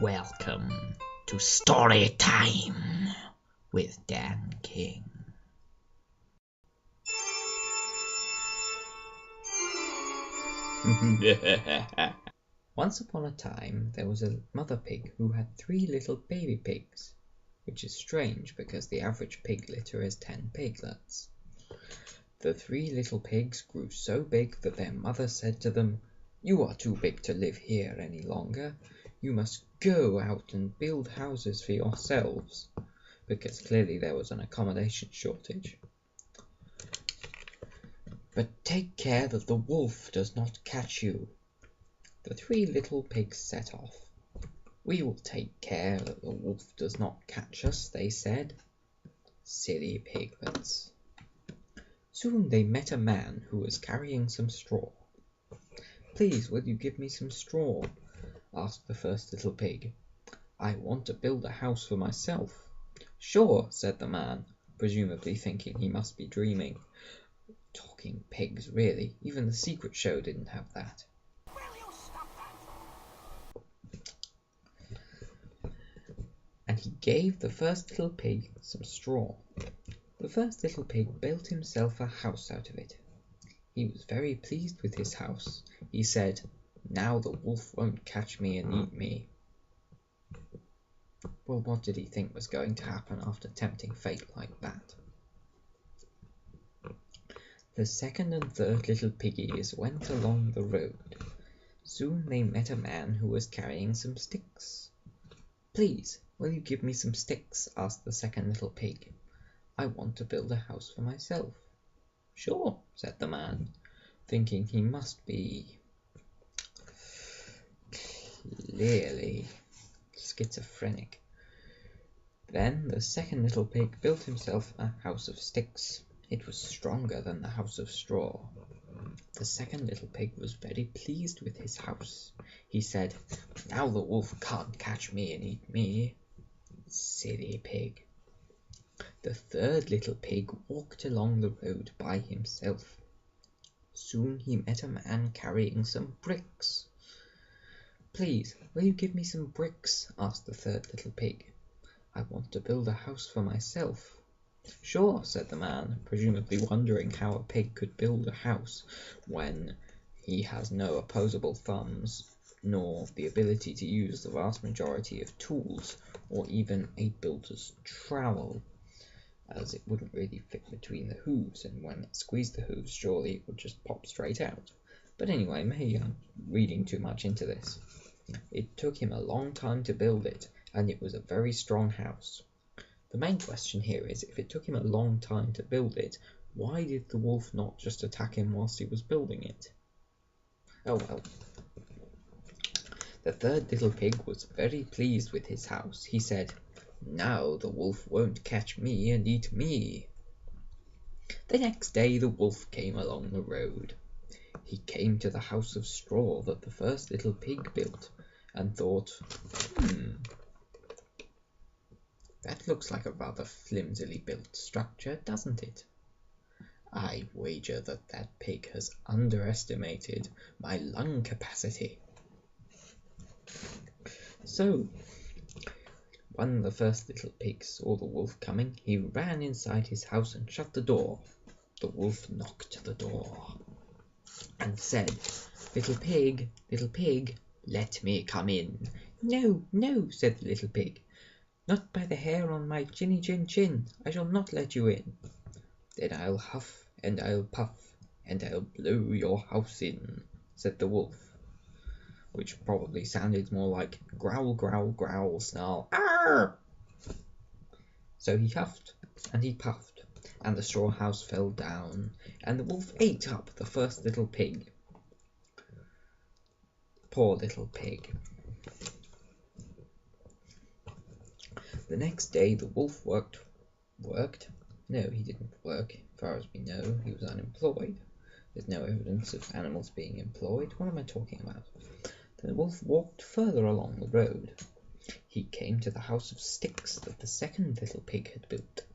Welcome to Story Time with Dan King. Once upon a time, there was a mother pig who had 3 little baby pigs, which is strange because the average pig litter is 10 piglets. The 3 little pigs grew so big that their mother said to them, "You are too big to live here any longer. You must go out and build houses for yourselves," because clearly there was an accommodation shortage. "But take care that the wolf does not catch you." The 3 little pigs set off. "We will take care that the wolf does not catch us," they said. Silly piglets. Soon they met a man who was carrying some straw. "Please, will you give me some straw?" asked the first little pig. "I want to build a house for myself." "Sure," said the man, presumably thinking he must be dreaming. Talking pigs, really. Even the secret show didn't have that. And he gave the first little pig some straw. The first little pig built himself a house out of it. He was very pleased with his house. He said, "Now the wolf won't catch me and eat me." Well, what did he think was going to happen after tempting fate like that? The second and third little piggies went along the road. Soon they met a man who was carrying some sticks. "Please, will you give me some sticks?" asked the second little pig. "I want to build a house for myself." "Sure," said the man, thinking he must be clearly schizophrenic. Then the second little pig built himself a house of sticks. It was stronger than the house of straw. The second little pig was very pleased with his house. He said, "Now the wolf can't catch me and eat me." Silly pig. The third little pig walked along the road by himself. Soon he met a man carrying some bricks. "Please, will you give me some bricks?" asked the third little pig. "I want to build a house for myself." "Sure," said the man, presumably wondering how a pig could build a house when he has no opposable thumbs, nor the ability to use the vast majority of tools, or even a builder's trowel, as it wouldn't really fit between the hooves, and when it squeezed the hooves, surely it would just pop straight out. But anyway, maybe I'm reading too much into this. It took him a long time to build it, and it was a very strong house. The main question here is, if it took him a long time to build it, why did the wolf not just attack him whilst he was building it? Oh well. The third little pig was very pleased with his house. He said, "Now the wolf won't catch me and eat me." The next day the wolf came along the road. He came to the house of straw that the first little pig built, and thought, that looks like a rather flimsily built structure, doesn't it? I wager that that pig has underestimated my lung capacity. So, when the first little pig saw the wolf coming, he ran inside his house and shut the door. The wolf knocked at the door and said, little pig, let me come in." "No, no," said the little pig. "Not by the hair on my chinny chin chin. I shall not let you in." "Then I'll huff and I'll puff and I'll blow your house in," said the wolf, which probably sounded more like growl, growl, growl, snarl, "Arr!" So he huffed and he puffed, and the straw house fell down, and the wolf ate up the first little pig. Poor little pig. The next day the wolf worked? No, he didn't work. As far as we know, he was unemployed. There's no evidence of animals being employed. What am I talking about? The wolf walked further along the road. He came to the house of sticks that the second little pig had built.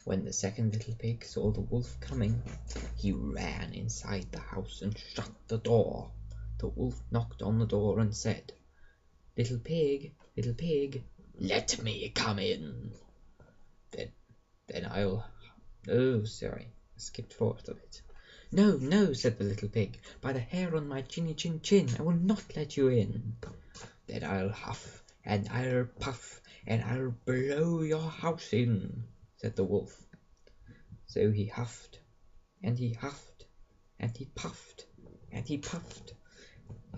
When the second little pig saw the wolf coming, he ran inside the house and shut the door. The wolf knocked on the door and said, little pig, let me come in. Then I'll... Oh, sorry, I skipped forward a bit. No, no, said the little pig, by the hair on my chinny chin chin, I will not let you in. Then I'll huff, and I'll puff, and I'll blow your house in, said the wolf. So he huffed, and he huffed, and he puffed, and he puffed,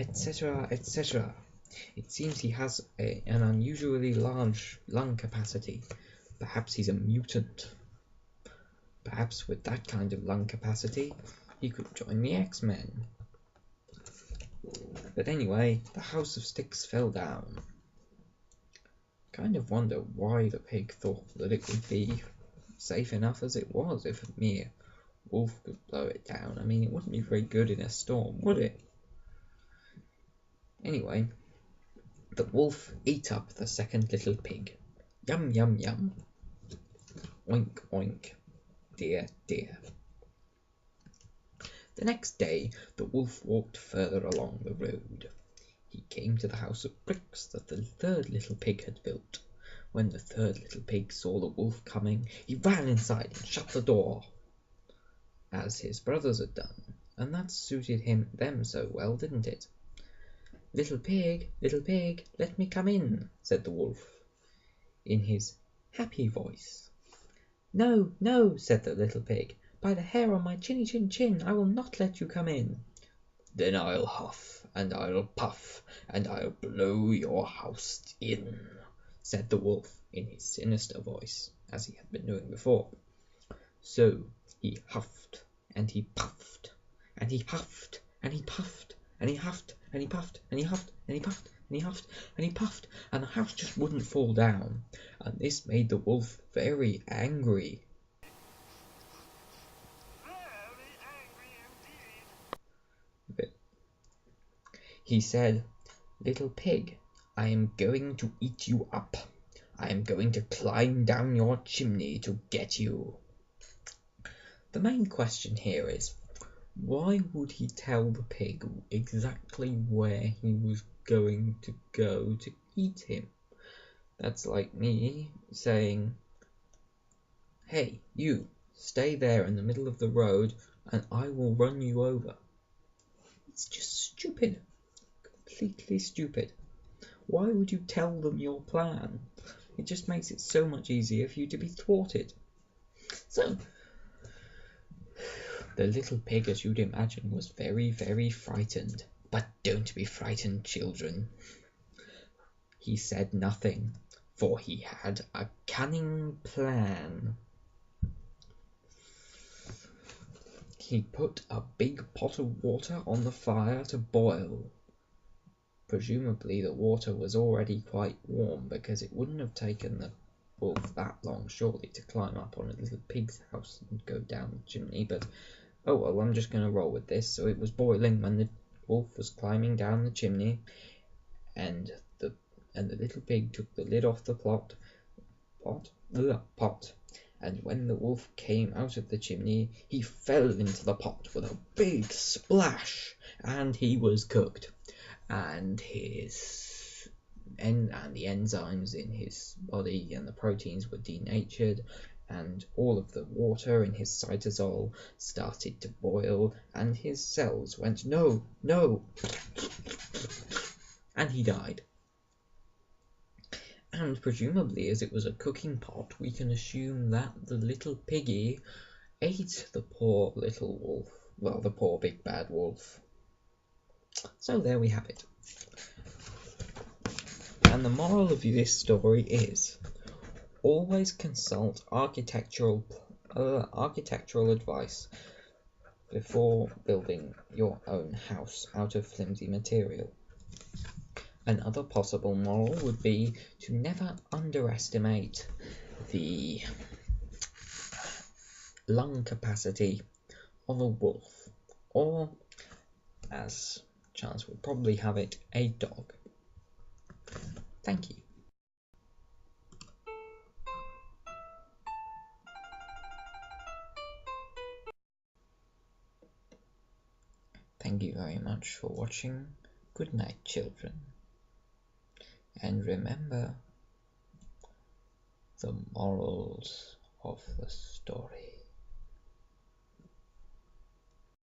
etc., etc. It seems he has an unusually large lung capacity. Perhaps he's a mutant. Perhaps with that kind of lung capacity, he could join the X-Men. But anyway, the house of sticks fell down. Kind of wonder why the pig thought that it would be safe enough as it was if a mere wolf could blow it down. I mean, it wouldn't be very good in a storm, would it? Anyway, the wolf ate up the second little pig. Yum, yum, yum. Oink, oink. Dear, dear. The next day, the wolf walked further along the road. He came to the house of bricks that the third little pig had built. When the third little pig saw the wolf coming, he ran inside and shut the door, as his brothers had done, and that suited them so well, didn't it? Little pig, let me come in, said the wolf, in his happy voice. No, no, said the little pig, by the hair on my chinny chin chin, I will not let you come in. Then I'll huff, and I'll puff, and I'll blow your house in, said the wolf in his sinister voice, as he had been doing before. So he huffed, and he puffed, and he huffed, and he puffed, and he huffed, and he puffed, and he huffed, and he puffed, and he huffed, and he puffed, and the house just wouldn't fall down, and this made the wolf very angry. He said, little pig, I am going to eat you up. I am going to climb down your chimney to get you. The main question here is, why would he tell the pig exactly where he was going to go to eat him? That's like me saying, hey, you, stay there in the middle of the road and I will run you over. It's just stupid. Completely stupid. Why would you tell them your plan? It just makes it so much easier for you to be thwarted. So, the little pig, as you'd imagine, was very, very frightened. But don't be frightened, children. He said nothing, for he had a cunning plan. He put a big pot of water on the fire to boil. Presumably the water was already quite warm, because it wouldn't have taken the wolf that long, surely, to climb up on a little pig's house and go down the chimney, but oh well, I'm just going to roll with this. So it was boiling when the wolf was climbing down the chimney, and the little pig took the lid off the pot, and when the wolf came out of the chimney, he fell into the pot with a big splash, and he was cooked. And the enzymes in his body and the proteins were denatured, and all of the water in his cytosol started to boil, and his cells went, no, no, and he died. And presumably, as it was a cooking pot, we can assume that the little piggy ate the poor little wolf, well, the poor big bad wolf. So there we have it. And the moral of this story is, always consult architectural advice before building your own house out of flimsy material. Another possible moral would be to never underestimate the lung capacity of a wolf, or, as chance would probably have it, a dog. Thank you. Thank you very much for watching. Good night, children. And remember the morals of the story.